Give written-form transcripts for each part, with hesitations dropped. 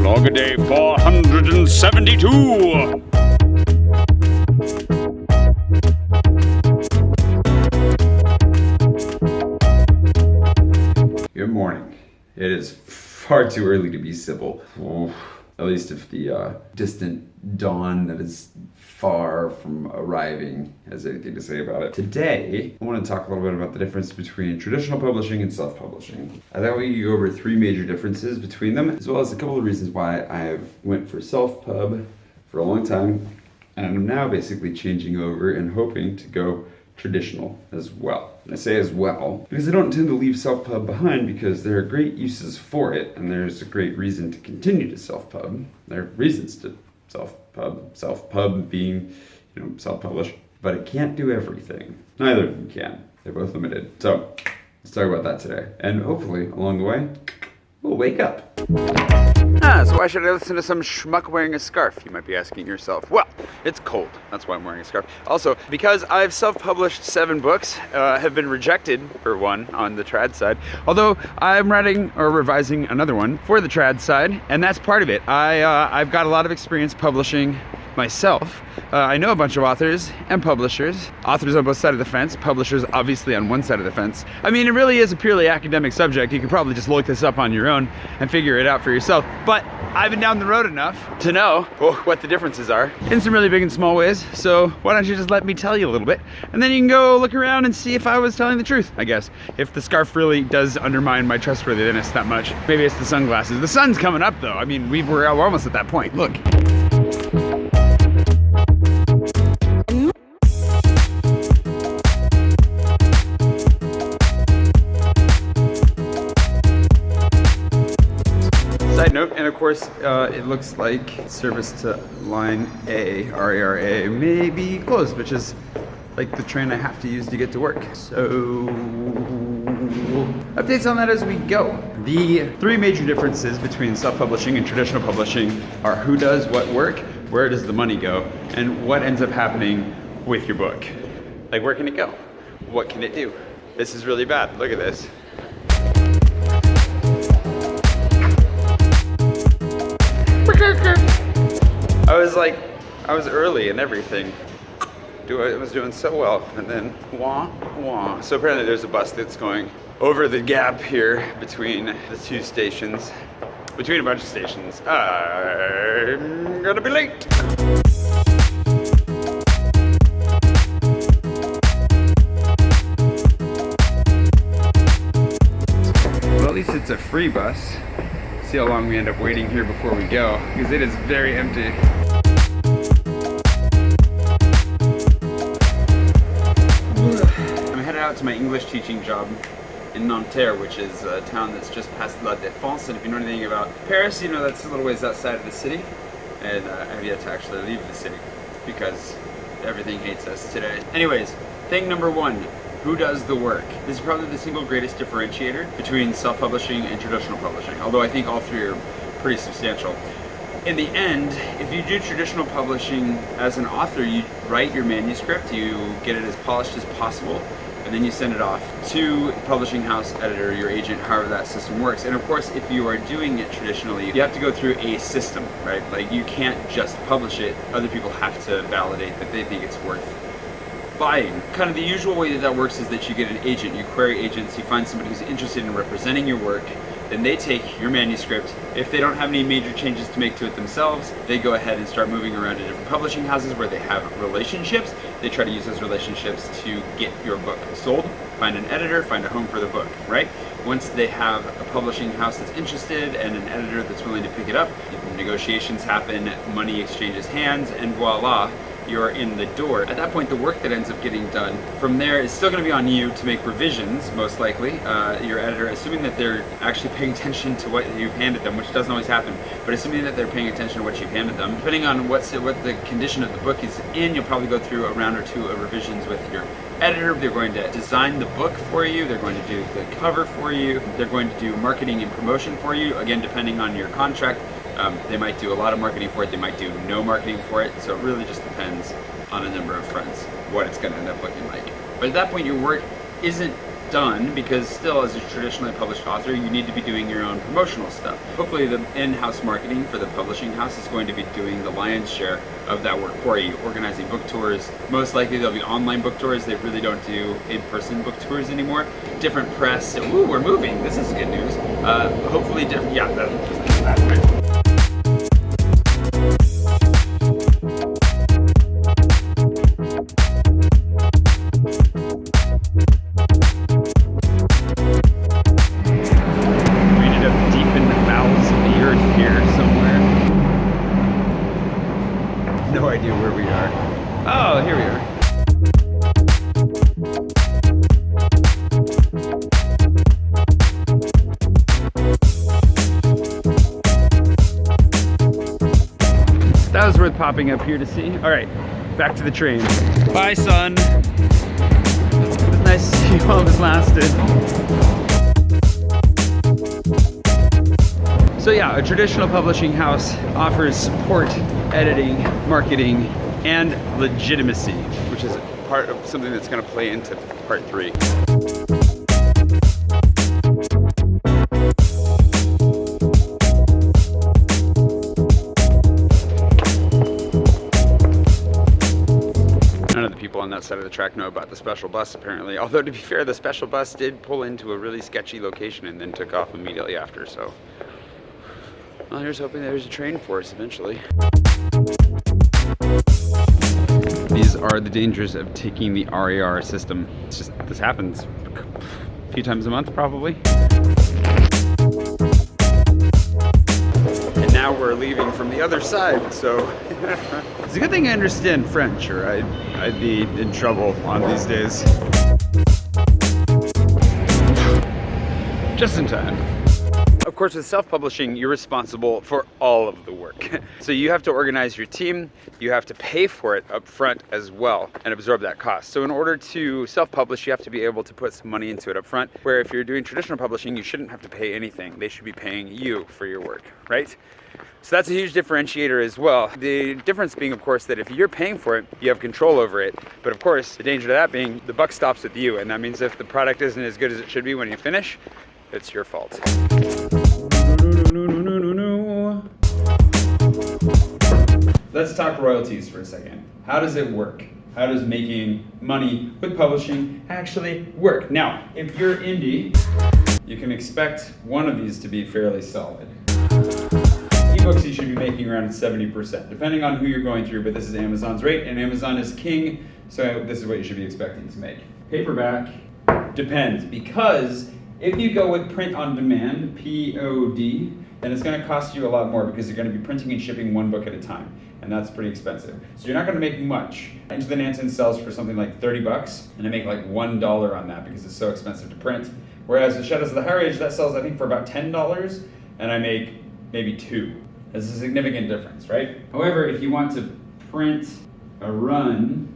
Log a day 472. Good morning. It is far too early to be civil. At least if the distant dawn that is far from arriving has anything to say about it. Today, I want to talk a little bit about the difference between traditional publishing and self-publishing. I thought we could go over three major differences between them, as well as a couple of reasons why I went for self-pub for a long time, and I'm now basically changing over and hoping to go traditional as well. And I say as well because I don't intend to leave self-pub behind, because there are great uses for it and there's a great reason to continue to self-pub. There are reasons to self-pub being, self-publish, but it can't do everything. Neither of them can. They're both limited. So let's talk about that today. And hopefully along the way, we'll wake up. So why should I listen to some schmuck wearing a scarf? You might be asking yourself. Well, it's cold. That's why I'm wearing a scarf. Also, because I've self-published 7 books, have been rejected for one on the trad side. Although I'm writing or revising another one for the trad side, and that's part of it. I've got a lot of experience publishing myself. I know a bunch of authors and publishers. Authors on both sides of the fence, publishers obviously on one side of the fence. I mean, it really is a purely academic subject. You could probably just look this up on your own and figure it out for yourself. But I've been down the road enough to know what the differences are in some really big and small ways. So why don't you just let me tell you a little bit, and then you can go look around and see if I was telling the truth, I guess. If the scarf really does undermine my trustworthiness that much. Maybe it's the sunglasses. The sun's coming up though. I mean, we're almost at that point. Look. Side note, and of course, it looks like service to line A, RARA, may be closed, which is like the train I have to use to get to work. So, updates on that as we go. The three major differences between self-publishing and traditional publishing are who does what work, where does the money go, and what ends up happening with your book. Like, where can it go? What can it do? This is really bad. Look at this. I was early and everything. I was doing so well, and then wah, wah. So apparently there's a bus that's going over the gap here between the two stations, between a bunch of stations. I'm gonna be late. Well, at least it's a free bus. See how long we end up waiting here before we go, because it is very empty. I'm headed out to my English teaching job in Nanterre, which is a town that's just past La Défense. And if you know anything about Paris, you know that's a little ways outside of the city. And I've yet to actually leave the city because everything hates us today. Anyways, thing number one. Who does the work? This is probably the single greatest differentiator between self-publishing and traditional publishing, although I think all three are pretty substantial. In the end, if you do traditional publishing as an author, you write your manuscript, you get it as polished as possible, and then you send it off to publishing house, editor, your agent, however that system works. And of course, if you are doing it traditionally, you have to go through a system, right? Like, you can't just publish it. Other people have to validate that they think it's worth buying. Kind of the usual way that works is that you get an agent, you query agents, you find somebody who's interested in representing your work, then they take your manuscript. If they don't have any major changes to make to it themselves, they go ahead and start moving around to different publishing houses where they have relationships. They try to use those relationships to get your book sold, find an editor, find a home for the book, right? Once they have a publishing house that's interested and an editor that's willing to pick it up, negotiations happen, money exchanges hands, and voila, you're in the door. At that point, the work that ends up getting done from there is still going to be on you to make revisions, most likely. Your editor, assuming that they're actually paying attention to what you've handed them, which doesn't always happen, but assuming that they're paying attention to what you've handed them, depending on what the condition of the book is in, you'll probably go through a round or two of revisions with your editor. They're going to design the book for you, they're going to do the cover for you, they're going to do marketing and promotion for you, again, depending on your contract. They might do a lot of marketing for it, they might do no marketing for it, so it really just depends on a number of fronts what it's going to end up looking like. But at that point, your work isn't done, because still as a traditionally published author, you need to be doing your own promotional stuff. Hopefully the in-house marketing for the publishing house is going to be doing the lion's share of that work for you, organizing book tours. Most likely there'll be online book tours. They really don't do in-person book tours anymore. Different press. Ooh, we're moving. This is good news. Hopefully different, yeah, that's right. No idea where we are. Oh, here we are. That was worth popping up here to see. All right, back to the train. Bye, son. It was nice to see you while this lasted. So yeah, a traditional publishing house offers support, editing, marketing, and legitimacy, which is part of something that's going to play into part 3. None of the people on that side of the track know about the special bus, apparently. Although, to be fair, the special bus did pull into a really sketchy location and then took off immediately after, so... Well, here's hoping there's a train for us eventually. These are the dangers of taking the RAR system. It's just, this happens a few times a month, probably. And now we're leaving from the other side, so it's a good thing I understand French, or I'd be in trouble on these days. Just in time. Of course, with self-publishing, you're responsible for all of the work. So you have to organize your team, you have to pay for it up front as well and absorb that cost. So in order to self-publish, you have to be able to put some money into it up front, where if you're doing traditional publishing, you shouldn't have to pay anything. They should be paying you for your work, right? So that's a huge differentiator as well. The difference being, of course, that if you're paying for it, you have control over it. But of course, the danger to that being the buck stops with you. And that means if the product isn't as good as it should be when you finish, it's your fault. Let's talk royalties for a second. How does it work? How does making money with publishing actually work? Now, if you're indie, you can expect one of these to be fairly solid. Ebooks you should be making around 70%, depending on who you're going through, but this is Amazon's rate, and Amazon is king, so this is what you should be expecting to make. Paperback depends, because if you go with print on demand, POD, then it's going to cost you a lot more because you're going to be printing and shipping one book at a time, and that's pretty expensive. So you're not going to make much. Into the Nansen sells for something like $30, and I make like $1 on that because it's so expensive to print. Whereas the Shadows of the High Age, that sells I think for about $10, and I make maybe $2. That's a significant difference, right? However, if you want to print a run,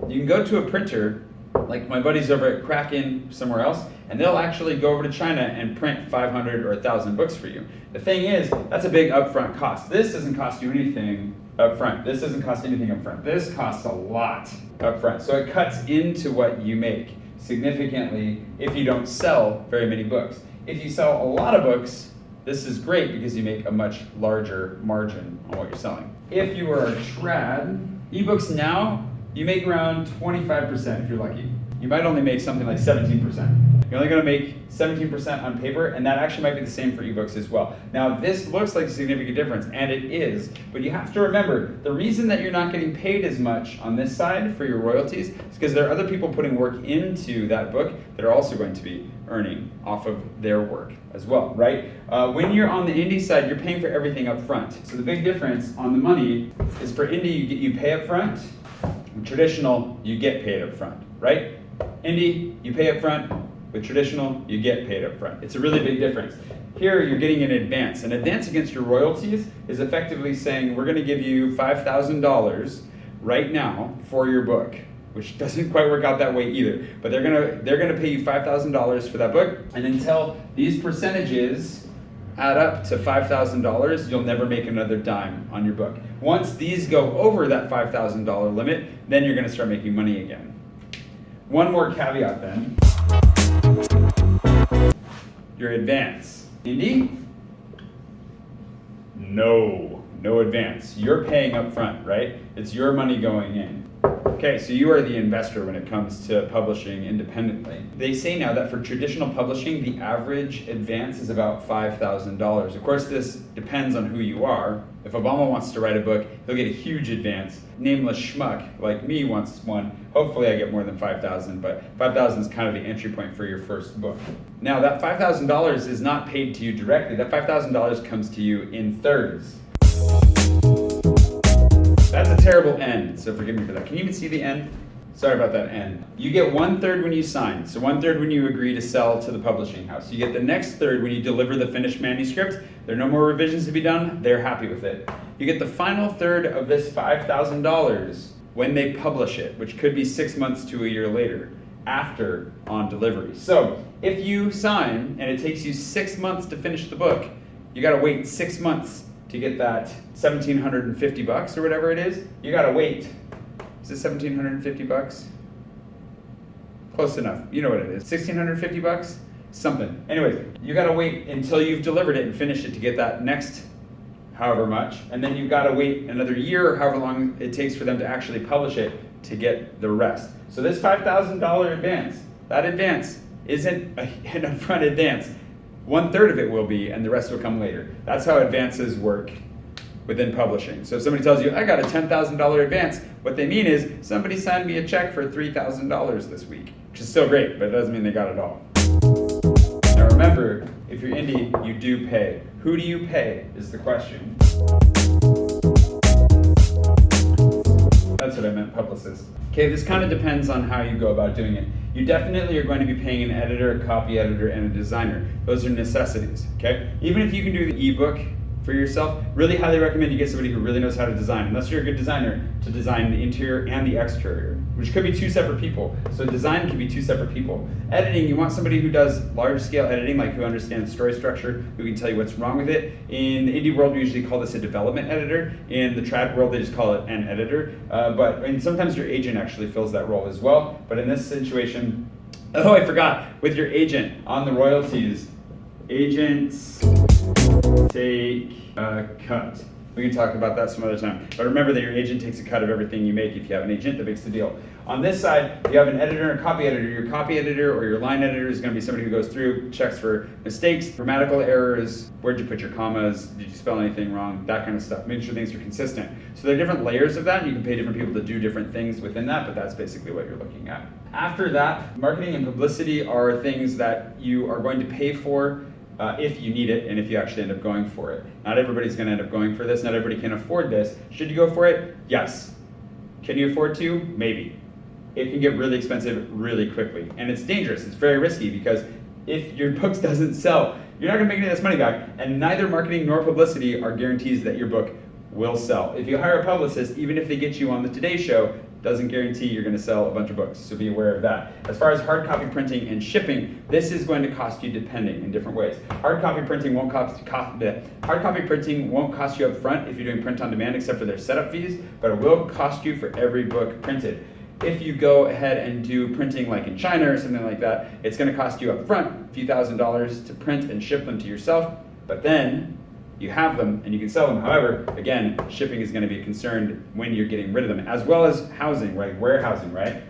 you can go to a printer, like my buddies over at Kraken somewhere else, and they'll actually go over to China and print 500 or 1,000 books for you. The thing is, that's a big upfront cost. This doesn't cost you anything upfront. This doesn't cost anything upfront. This costs a lot upfront. So it cuts into what you make significantly if you don't sell very many books. If you sell a lot of books, this is great because you make a much larger margin on what you're selling. If you are a trad, ebooks now, you make around 25% if you're lucky. You might only make something like 17%. You're only going to make 17% on paper, and that actually might be the same for ebooks as well. Now, this looks like a significant difference, and it is, but you have to remember, the reason that you're not getting paid as much on this side for your royalties is because there are other people putting work into that book that are also going to be earning off of their work as well, right? When you're on the indie side, you're paying for everything up front. So the big difference on the money is for indie, you pay up front. With traditional, you get paid up front, right? Indie, you pay up front. With traditional, you get paid up front. It's a really big difference. Here, you're getting an advance. An advance against your royalties is effectively saying, we're gonna give you $5,000 right now for your book, which doesn't quite work out that way either. But they're gonna pay you $5,000 for that book, and until these percentages add up to $5,000, you'll never make another dime on your book. Once these go over that $5,000 limit, then you're gonna start making money again. One more caveat then. your advance. Indy? No advance. You're paying up front, right? It's your money going in. Okay, so you are the investor when it comes to publishing independently. They say now that for traditional publishing, the average advance is about $5,000. Of course, this depends on who you are. If Obama wants to write a book, he'll get a huge advance. Nameless schmuck like me wants one. Hopefully I get more than $5,000, but $5,000 is kind of the entry point for your first book. Now that $5,000 is not paid to you directly. That $5,000 comes to you in thirds. That's a terrible end, so forgive me for that. Can you even see the end? Sorry about that end. You get 1/3 when you sign, so 1/3 when you agree to sell to the publishing house. You get the next third when you deliver the finished manuscript. There are no more revisions to be done. They're happy with it. You get the final third of this $5,000 when they publish it, which could be 6 months to a year later, after on delivery. So if you sign and it takes you 6 months to finish the book, you gotta wait 6 months to get that $1,750 or whatever it is. You gotta wait. Is it $1,750? Close enough. You know what it is. $1,650? Something. Anyways, you gotta wait until you've delivered it and finished it to get that next however much, and then you've gotta wait another year or however long it takes for them to actually publish it to get the rest. So this $5,000 advance, that advance isn't an upfront advance. 1/3 of it will be, and the rest will come later. That's how advances work within publishing. So if somebody tells you, I got a $10,000 advance, what they mean is, somebody signed me a check for $3,000 this week, which is still great, but it doesn't mean they got it all. Now remember, if you're indie, you do pay. Who do you pay is the question. That's what I meant, publicist. Okay, this kind of depends on how you go about doing it. You definitely are going to be paying an editor, a copy editor, and a designer. Those are necessities, okay? Even if you can do the ebook for yourself, really highly recommend you get somebody who really knows how to design, unless you're a good designer, to design the interior and the exterior, which could be two separate people. So design can be two separate people. Editing, you want somebody who does large scale editing, like who understands story structure, who can tell you what's wrong with it. In the indie world, we usually call this a development editor. In the trad world, they just call it an editor. And sometimes your agent actually fills that role as well. But in this situation, oh, I forgot, with your agent on the royalties, agents take a cut. We can talk about that some other time. But remember that your agent takes a cut of everything you make if you have an agent that makes the deal. On this side, you have an editor and a copy editor. Your copy editor or your line editor is going to be somebody who goes through, checks for mistakes, grammatical errors, where'd you put your commas, did you spell anything wrong, that kind of stuff. Make sure things are consistent. So there are different layers of that. You can pay different people to do different things within that, but that's basically what you're looking at. After that, marketing and publicity are things that you are going to pay for if you need it and if you actually end up going for it. Not everybody's going to end up going for this. Not everybody can afford this. Should you go for it? Yes. Can you afford to? Maybe. It can get really expensive really quickly. And it's dangerous. It's very risky because if your book doesn't sell, you're not going to make any of this money back. And neither marketing nor publicity are guarantees that your book will sell. If you hire a publicist, even if they get you on the Today Show, doesn't guarantee you're going to sell a bunch of books, so be aware of that. As far as hard copy printing and shipping, this is going to cost you depending in different ways. Hard copy printing won't cost you up front if you're doing print on demand, except for their setup fees, but it will cost you for every book printed. If you go ahead and do printing like in China or something like that, it's going to cost you up front a few $1,000s to print and ship them to yourself, but then you have them and you can sell them. However, again, shipping is going to be a concern when you're getting rid of them, as well as housing, right? Warehousing, right?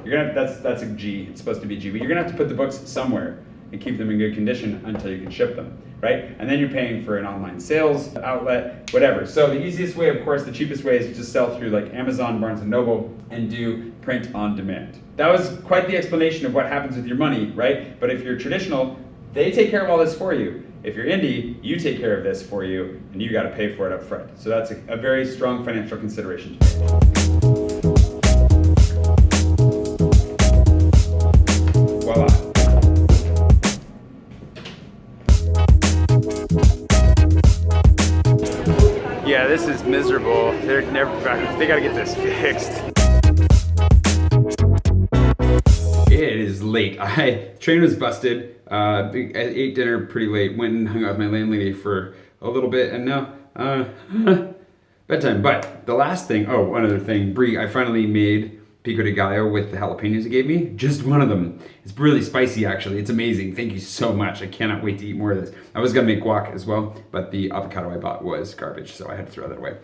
You're gonna that's a G. It's supposed to be G, but you're gonna have to put the books somewhere and keep them in good condition until you can ship them, right? And then you're paying for an online sales outlet, whatever. So the easiest way, of course, the cheapest way is to just sell through like Amazon, Barnes & Noble, and do print on demand. That was quite the explanation of what happens with your money, right? But if you're traditional, they take care of all this for you. If you're indie, you take care of this for you, and you got to pay for it up front. So that's a very strong financial consideration to make. Voila. Yeah, this is miserable. They're never back. They got to get this fixed. It is late. Train was busted. I ate dinner pretty late. Went and hung out with my landlady for a little bit, and now bedtime. But the last thing. Oh, one other thing. Brie, I finally made pico de gallo with the jalapenos he gave me. Just one of them. It's really spicy, actually. It's amazing. Thank you so much. I cannot wait to eat more of this. I was gonna make guac as well, but the avocado I bought was garbage, so I had to throw that away.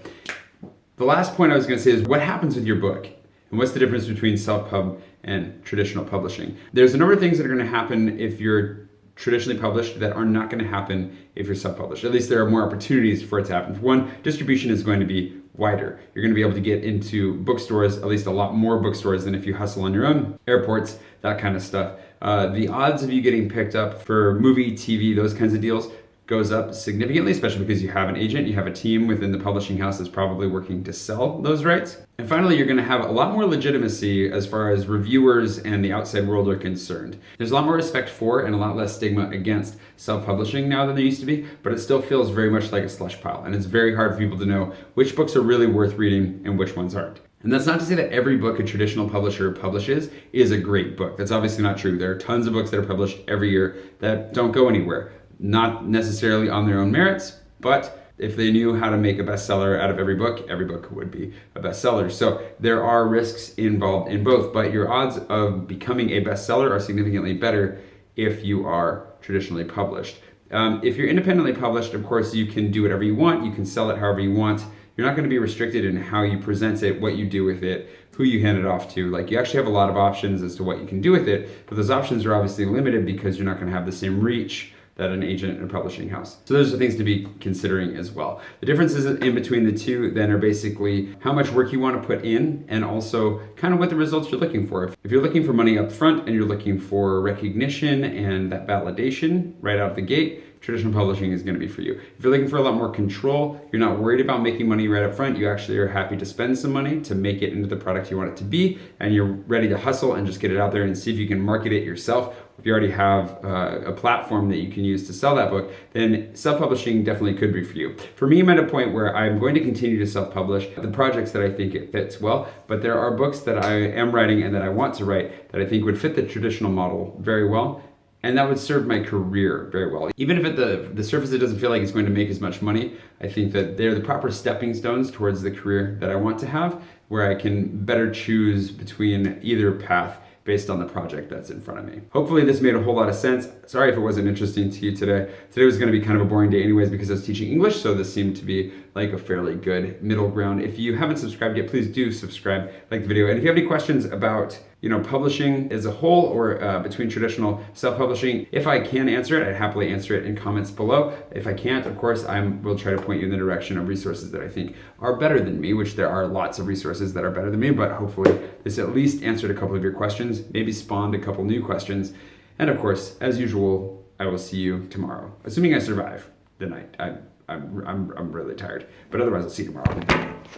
The last point I was gonna say is what happens with your book? And what's the difference between self-pub and traditional publishing? There's a number of things that are gonna happen if you're traditionally published that are not going to happen if you're self-published. At least there are more opportunities for it to happen. For one, distribution is going to be wider. You're going to be able to get into bookstores, at least a lot more bookstores than if you hustle on your own, airports, that kind of stuff. The odds of you getting picked up for movie, TV, those kinds of deals goes up significantly, especially because you have an agent, you have a team within the publishing house that's probably working to sell those rights. And finally, you're going to have a lot more legitimacy as far as reviewers and the outside world are concerned. There's a lot more respect for and a lot less stigma against self-publishing now than there used to be, but it still feels very much like a slush pile. And it's very hard for people to know which books are really worth reading and which ones aren't. And that's not to say that every book a traditional publisher publishes is a great book. That's obviously not true. There are tons of books that are published every year that don't go anywhere. Not necessarily on their own merits, but if they knew how to make a bestseller out of every book would be a bestseller. So there are risks involved in both, but your odds of becoming a bestseller are significantly better if you are traditionally published. If you're independently published, of course, you can do whatever you want. You can sell it however you want. You're not going to be restricted in how you present it, what you do with it, who you hand it off to. Like, you actually have a lot of options as to what you can do with it, but those options are obviously limited because you're not going to have the same reach that an agent and a publishing house. So those are things to be considering as well. The differences in between the two then are basically how much work you want to put in and also kind of what the results you're looking for. If you're looking for money up front and you're looking for recognition and that validation right out the gate, traditional publishing is going to be for you. If you're looking for a lot more control, you're not worried about making money right up front, you actually are happy to spend some money to make it into the product you want it to be, and you're ready to hustle and just get it out there and see if you can market it yourself. If you already have a platform that you can use to sell that book, then self-publishing definitely could be for you. For me, I'm at a point where I'm going to continue to self-publish the projects that I think it fits well, but there are books that I am writing and that I want to write that I think would fit the traditional model very well. And that would serve my career very well. Even if at the surface it doesn't feel like it's going to make as much money, I think that they're the proper stepping stones towards the career that I want to have, where I can better choose between either path based on the project that's in front of me. Hopefully this made a whole lot of sense. Sorry if it wasn't interesting to you today. Today was gonna be kind of a boring day anyways because I was teaching English, so this seemed to be like a fairly good middle ground. If you haven't subscribed yet, please do subscribe, like the video. And if you have any questions about publishing as a whole or between traditional self-publishing, if I can answer it, I'd happily answer it in comments below. If I can't, of course, I will try to point you in the direction of resources that I think are better than me, which there are lots of resources that are better than me, but hopefully this at least answered a couple of your questions, maybe spawned a couple new questions. And of course, as usual, I will see you tomorrow, assuming I survive the night. I'm really tired, but otherwise I'll see you tomorrow.